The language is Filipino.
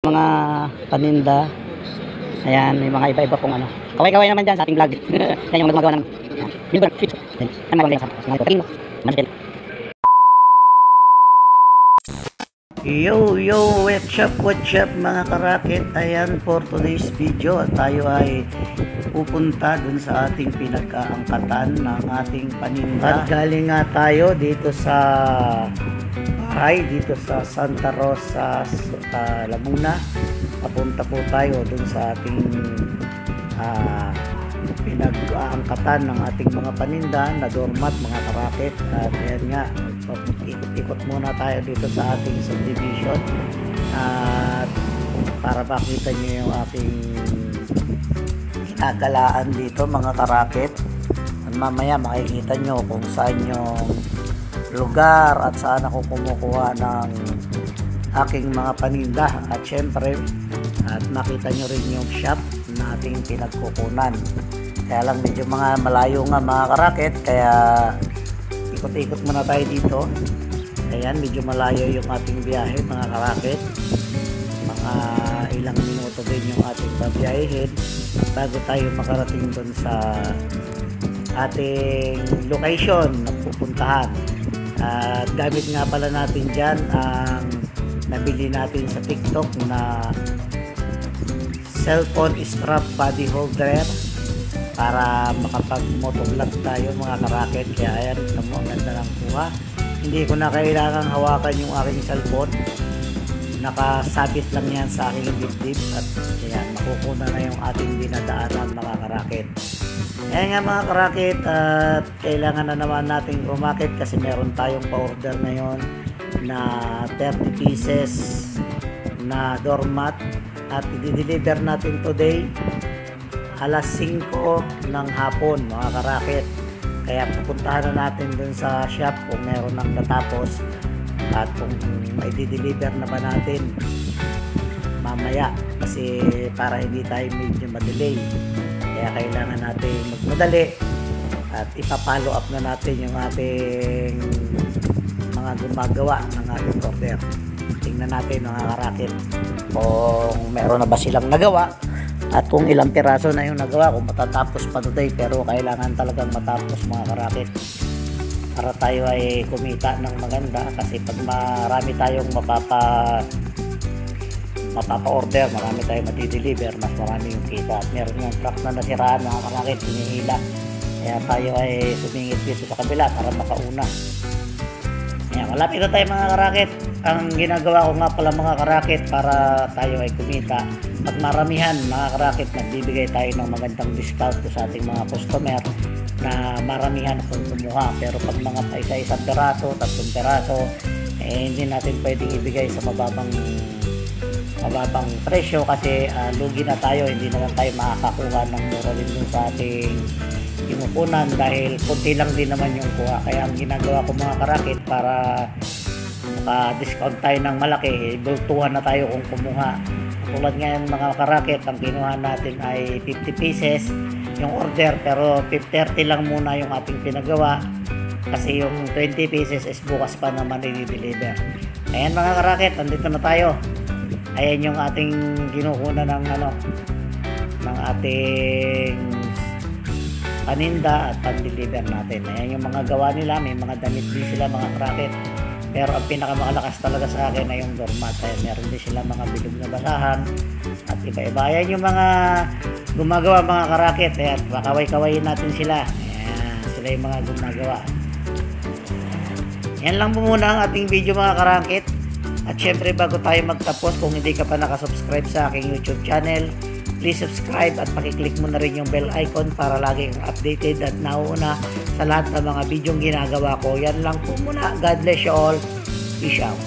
Mga paninda. Ayan, may mga iba-iba pong ano. Kaway-kaway naman dyan sa ating vlog. Yan yung gumagawa ng billboard. Yan magawa sa Yo, what's up mga karakit. Ayan, for today's video tayo ay pupunta dun sa ating pinag-aangkatan ng ating paninda. At galing nga tayo dito sa bahay, dito sa Santa Rosa, Laguna. Papunta po tayo dun sa ating pinag-aangkatan ng ating mga paninda na doormat mga karakit. At ayan nga, ikot-ikot muna tayo dito sa ating subdivision at para makita nyo yung ating ginagalaan dito mga karakit. At mamaya makikita nyo kung saan yung lugar at saan ako kumukuha ng aking mga paninda. At syempre at makita nyo rin yung shop na ating pinagkukunan. Kaya lang medyo mga malayo nga mga karakit, kaya ikot-ikot muna tayo dito. Ayan, medyo malayo yung ating biyahe mga karakit. Mga ilang minuto din yung ating babiyahin bago tayo makarating dun sa ating location na pupuntahan. At gamit nga pala natin dyan ang nabili natin sa TikTok na cellphone strap body holder para makapag motovlog tayo mga karakit. Kaya ayan, ang ganda ng kuha. Hindi ko na kailangang hawakan yung aking cellphone, nakasabit lang yan sa aking dibdib. At ayan, makukuna na yung ating dinadaanan mga karakit. Ayan nga mga karakit, at kailangan na naman nating rumakit kasi meron tayong pa-order ngayon na 30 pieces na doormat at i-deliver natin today alas 5 ng hapon mga karakit. Kaya pupuntahan na natin dun sa shop kung meron nang natapos at kung i-deliver na ba natin mamaya, kasi para hindi tayo medyo madelay. Kaya kailangan natin magmadali at ipapollow up na natin yung ating mga gumagawa ng ating order. Tingnan natin mga karakit kung meron na ba silang nagawa at kung ilang piraso na yung nagawa, kung matatapos pa today. Pero kailangan talagang matapos mga karakit para tayo ay kumita ng maganda, kasi pag marami tayong mapapa-order, marami tayong mati-deliver, mas marami yung kita. At meron yung truck na nasiraan mga karakit, hinihila, kaya tayo ay sumingit dito sa kabila para makauna. Ayan, malapit na tayo mga karakit. Ang ginagawa ko nga pala mga karakit para tayo ay kumita, pag maramihan mga karakit, nagbibigay tayo ng magandang discount sa ating mga customer na maramihan kung kumuha. Pero pag mga isa-isang peraso, 3 peraso, hindi natin pwedeng ibigay sa mababang presyo, kasi lugi na tayo, hindi naman tayo makakakuha ng mura din dun sa ating kinukunan dahil kunti lang din naman yung kuha. Kaya ang ginagawa ko mga karakit, para maka-discount tayo ng malaki, bultuhan na tayo kung kumuha. Tulad ngayon mga karakit, ang kinuha natin ay 50 pieces yung order, pero 30 lang muna yung ating pinagawa kasi yung 20 pieces is bukas pa naman i-deliver. Ayan mga karakit, andito na tayo. Ayan yung ating kinukunan ng ng ating paninda at pan-deliver natin. Ayan yung mga gawa nila, may mga damit din sila mga karakit. Pero ang pinakamalakas talaga sa akin ay yung doormat. Ayan, meron din sila mga bilog na basahan at iba-iba. Ayan yung mga gumagawa mga karakit. Ayan, pakaway-kawayin natin sila. Ayan, sila yung mga gumagawa. Yan lang po muna ang ating video mga karakit. At syempre bago tayo magtapos, kung hindi ka pa nakasubscribe sa aking YouTube channel, please subscribe at pakiclick mo na rin yung bell icon para lagi kang updated at nauuna sa lahat ng mga bidyong ginagawa ko. Yan lang po muna. God bless you all. Peace out.